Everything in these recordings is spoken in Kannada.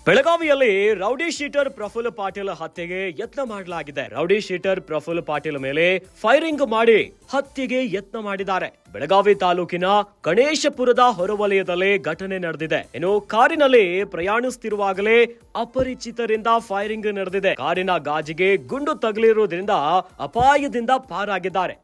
ಬೆಳಗಾವಿಯಲ್ಲಿ ರೌಡಿ ಶೀಟರ್ ಪ್ರಫುಲ್ ಪಾಟೀಲ್ ಹತ್ಯೆಗೆ ಯತ್ನ ಮಾಡಲಾಗಿದೆ. ರೌಡಿ ಶೀಟರ್ ಪ್ರಫುಲ್ ಪಾಟೀಲ್ ಮೇಲೆ ಫೈರಿಂಗ್ ಮಾಡಿ ಹತ್ಯೆಗೆ ಯತ್ನ ಮಾಡಿದ್ದಾರೆ. ಬೆಳಗಾವಿ ತಾಲೂಕಿನ ಗಣೇಶಪುರದ ಹೊರವಲಯದಲ್ಲಿ ಘಟನೆ ನಡೆದಿದೆ. ಇನ್ನು ಕಾರಿನಲ್ಲಿ ಪ್ರಯಾಣಿಸುತ್ತಿರುವಾಗಲೇ ಅಪರಿಚಿತರಿಂದ ಫೈರಿಂಗ್ ನಡೆದಿದೆ. ಕಾರಿನ ಗಾಜಿಗೆ ಗುಂಡು ತಗುಲಿರುವುದರಿಂದ ಅಪಾಯದಿಂದ ಪಾರಾಗಿದ್ದಾರೆ.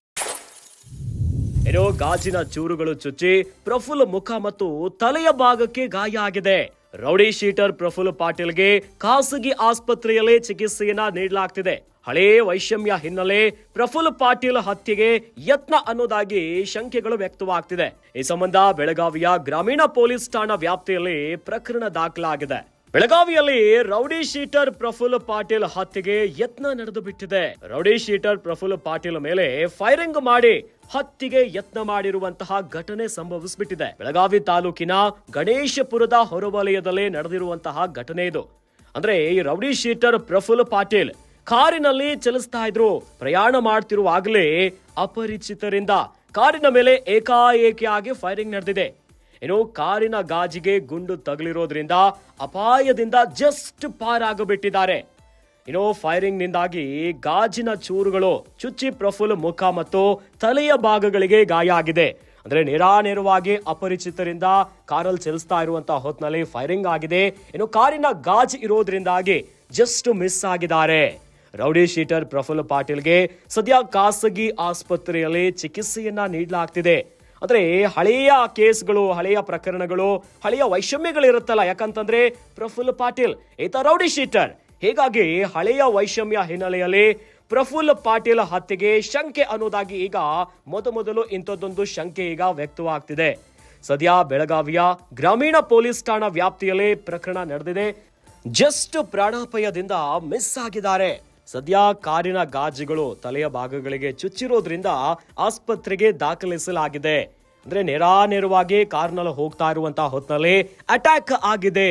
ಇನ್ನು ಗಾಜಿನ ಚೂರುಗಳು ಚುಚ್ಚಿ ಪ್ರಫುಲ್ ಮುಖ ಮತ್ತು ತಲೆಯ ಭಾಗಕ್ಕೆ ಗಾಯ ಆಗಿದೆ. ರೌಡಿ ಶೀಟರ್ ಪ್ರಫುಲ್ ಪಾಟೀಲ್ಗೆ ಖಾಸಗಿ ಆಸ್ಪತ್ರೆಯಲ್ಲಿ ಚಿಕಿತ್ಸೆಯನ್ನ ನೀಡಲಾಗ್ತಿದೆ. ಹಳೇ ವೈಷಮ್ಯ ಹಿನ್ನೆಲೆ ಪ್ರಫುಲ್ ಪಾಟೀಲ್ ಹತ್ಯೆಗೆ ಯತ್ನ ಅನ್ನೋದಾಗಿ ಶಂಕೆಗಳು ವ್ಯಕ್ತವಾಗ್ತಿದೆ. ಈ ಸಂಬಂಧ ಬೆಳಗಾವಿಯ ಗ್ರಾಮೀಣ ಪೊಲೀಸ್ ಠಾಣಾ ವ್ಯಾಪ್ತಿಯಲ್ಲಿ ಪ್ರಕರಣ ದಾಖಲಾಗಿದೆ. ಬೆಳಗಾವಿಯಲ್ಲಿ ರೌಡಿ ಶೀಟರ್ ಪ್ರಫುಲ್ ಪಾಟೀಲ್ ಹತ್ಯೆಗೆ ಯತ್ನ ನಡೆದು ಬಿಟ್ಟಿದೆ. ರೌಡಿ ಶೀಟರ್ ಪ್ರಫುಲ್ ಪಾಟೀಲ್ ಮೇಲೆ ಫೈರಿಂಗ್ ಮಾಡಿ ಹತ್ಯೆಗೆ ಯತ್ನ ಮಾಡಿರುವಂತಹ ಘಟನೆ ಸಂಭವಿಸಿಬಿಟ್ಟಿದೆ. ಬೆಳಗಾವಿ ತಾಲೂಕಿನ ಗಣೇಶಪುರದ ಹೊರವಲಯದಲ್ಲಿ ನಡೆದಿರುವಂತಹ ಘಟನೆ ಇದು. ಅಂದ್ರೆ ಈ ರೌಡಿ ಶೀಟರ್ ಪ್ರಫುಲ್ ಪಾಟೀಲ್ ಕಾರಿನಲ್ಲಿ ಚಲಿಸ್ತಾ ಇದ್ರು. ಪ್ರಯಾಣ ಮಾಡ್ತಿರುವಾಗಲೇ ಅಪರಿಚಿತರಿಂದ ಕಾರಿನ ಮೇಲೆ ಏಕಾಏಕಿಯಾಗಿ ಫೈರಿಂಗ್ ನಡೆದಿದೆ. ಇನ್ನು ಕಾರಿನ ಗಾಜಿಗೆ ಗುಂಡು ತಗುಲಿರೋದ್ರಿಂದ ಅಪಾಯದಿಂದ ಜಸ್ಟ್ ಪಾರಾಗಿಬಿಟ್ಟಿದ್ದಾರೆ. ಇನ್ನು ಫೈರಿಂಗ್ ನಿಂದಾಗಿ ಗಾಜಿನ ಚೂರುಗಳು ಚುಚ್ಚಿ ಪ್ರಫುಲ್ ಮುಖ ಮತ್ತು ತಲೆಯ ಭಾಗಗಳಿಗೆ ಗಾಯ ಆಗಿದೆ. ಅಂದ್ರೆ ನೇರವಾಗಿ ಅಪರಿಚಿತರಿಂದ ಕಾರಲ್ಲಿ ಚಲಿಸ್ತಾ ಇರುವಂತಹ ಹೊತ್ನಲ್ಲಿ ಫೈರಿಂಗ್ ಆಗಿದೆ. ಇನ್ನು ಕಾರಿನ ಗಾಜು ಇರೋದ್ರಿಂದಾಗಿ ಜಸ್ಟ್ ಮಿಸ್ ಆಗಿದ್ದಾರೆ. ರೌಡಿ ಶೀಟರ್ ಪ್ರಫುಲ್ ಪಾಟೀಲ್ಗೆ ಸದ್ಯ ಖಾಸಗಿ ಆಸ್ಪತ್ರೆಯಲ್ಲಿ ಚಿಕಿತ್ಸೆಯನ್ನ ನೀಡಲಾಗ್ತಿದೆ. ಅಂದ್ರೆ ಹಳೆಯ ಕೇಸ್ಗಳು, ಹಳೆಯ ಪ್ರಕರಣಗಳು, ಹಳೆಯ ವೈಷಮ್ಯಗಳಿರುತ್ತಲ್ಲ. ಯಾಕಂತಂದ್ರೆ ಪ್ರಫುಲ್ ಪಾಟೀಲ್ ಈತ ರೌಡಿ ಶೀಟರ್. ಹೀಗಾಗಿ ಹಳೆಯ ವೈಷಮ್ಯ ಹಿನ್ನೆಲೆಯಲ್ಲಿ ಪ್ರಫುಲ್ ಪಾಟೀಲ್ ಹತ್ಯೆಗೆ ಶಂಕೆ ಅನ್ನೋದಾಗಿ ಈಗ ಮೊದಲು ಇಂಥದ್ದೊಂದು ಶಂಕೆ ಈಗ ವ್ಯಕ್ತವಾಗ್ತಿದೆ. ಸದ್ಯ ಬೆಳಗಾವಿಯ ಗ್ರಾಮೀಣ ಪೊಲೀಸ್ ಠಾಣಾ ವ್ಯಾಪ್ತಿಯಲ್ಲಿ ಪ್ರಕರಣ ನಡೆದಿದೆ. ಜಸ್ಟ್ ಪ್ರಾಣಾಪಾಯದಿಂದ ಮಿಸ್ ಆಗಿದ್ದಾರೆ. ಸದ್ಯ ಕಾರಿನ ಗಾಜುಗಳು ತಲೆಯ ಭಾಗಗಳಿಗೆ ಚುಚ್ಚಿರೋದ್ರಿಂದ ಆಸ್ಪತ್ರೆಗೆ ದಾಖಲಿಸಲಾಗಿದೆ. ಅಂದ್ರೆ ನೇರವಾಗಿ ಕಾರ್ನಲ್ಲಿ ಹೋಗ್ತಾ ಇರುವಂತಹ ಹೊತ್ನಲ್ಲಿ ಅಟ್ಯಾಕ್ ಆಗಿದೆ.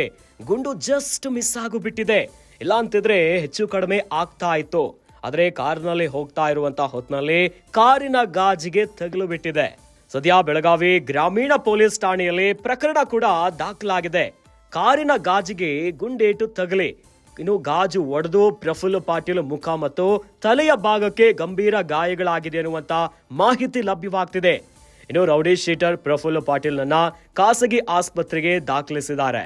ಗುಂಡು ಜಸ್ಟ್ ಮಿಸ್ ಆಗಿಬಿಟ್ಟಿದೆ. ಇಲ್ಲ ಅಂತಿದ್ರೆ ಹೆಚ್ಚು ಕಡಿಮೆ ಆಗ್ತಾ ಇತ್ತು. ಆದ್ರೆ ಕಾರ್ನಲ್ಲಿ ಹೋಗ್ತಾ ಇರುವಂತಹ ಹೊತ್ನಲ್ಲಿ ಕಾರಿನ ಗಾಜಿಗೆ ತಗುಲು ಬಿಟ್ಟಿದೆ. ಸದ್ಯ ಬೆಳಗಾವಿ ಗ್ರಾಮೀಣ ಪೊಲೀಸ್ ಠಾಣೆಯಲ್ಲಿ ಪ್ರಕರಣ ಕೂಡ ದಾಖಲಾಗಿದೆ. ಕಾರಿನ ಗಾಜಿಗೆ ಗುಂಡೇಟು ತಗಲಿ ಇನ್ನು ಗಾಜು ಒಡೆದು ಪ್ರಫುಲ್ ಪಾಟೀಲ್ ಮುಖ ಮತ್ತು ತಲೆಯ ಭಾಗಕ್ಕೆ ಗಂಭೀರ ಗಾಯಗಳಾಗಿದೆ ಎನ್ನುವಂತ ಮಾಹಿತಿ ಲಭ್ಯವಾಗ್ತಿದೆ. ಇನ್ನು ರೌಡಿ ಶೀಟರ್ ಪ್ರಫುಲ್ ಪಾಟೀಲ್ ನನ್ನ ಖಾಸಗಿ ಆಸ್ಪತ್ರೆಗೆ ದಾಖಲಿಸಿದ್ದಾರೆ.